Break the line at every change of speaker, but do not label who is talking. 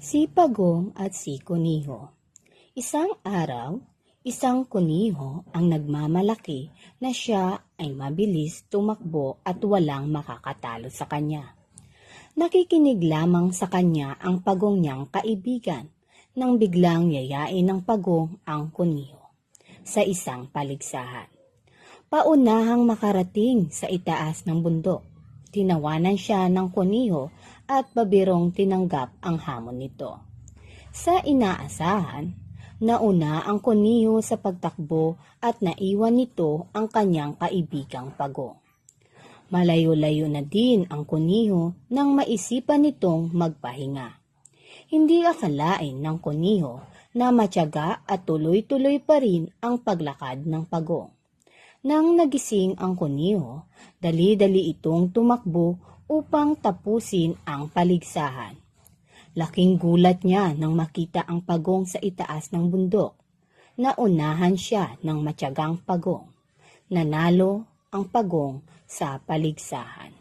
Si Pagong at si Kuniho. Isang araw, isang kuniho ang nagmamalaki na siya ay mabilis tumakbo at walang makakatalo sa kanya. Nakikinig lamang sa kanya ang pagong niyang kaibigan nang biglang yayain ng pagong ang kuniho sa isang paligsahan. Paunahang makarating sa itaas ng bundok, tinawanan siya ng kuniho at pabirong tinanggap ang hamon nito. Sa inaasahan, nauna ang kuniho sa pagtakbo at naiwan nito ang kanyang kaibigang pagong. Malayo-layo na din ang kuniho nang maisipan nitong magpahinga. Hindi akalain ng kuniho na matyaga at tuloy-tuloy pa rin ang paglakad ng pagong. Nang nagising ang kuniho, dali-dali itong tumakbo upang tapusin ang paligsahan. Laking gulat niya nang makita ang pagong sa itaas ng bundok. Naunahan siya ng matyagang pagong. Nanalo ang pagong sa paligsahan.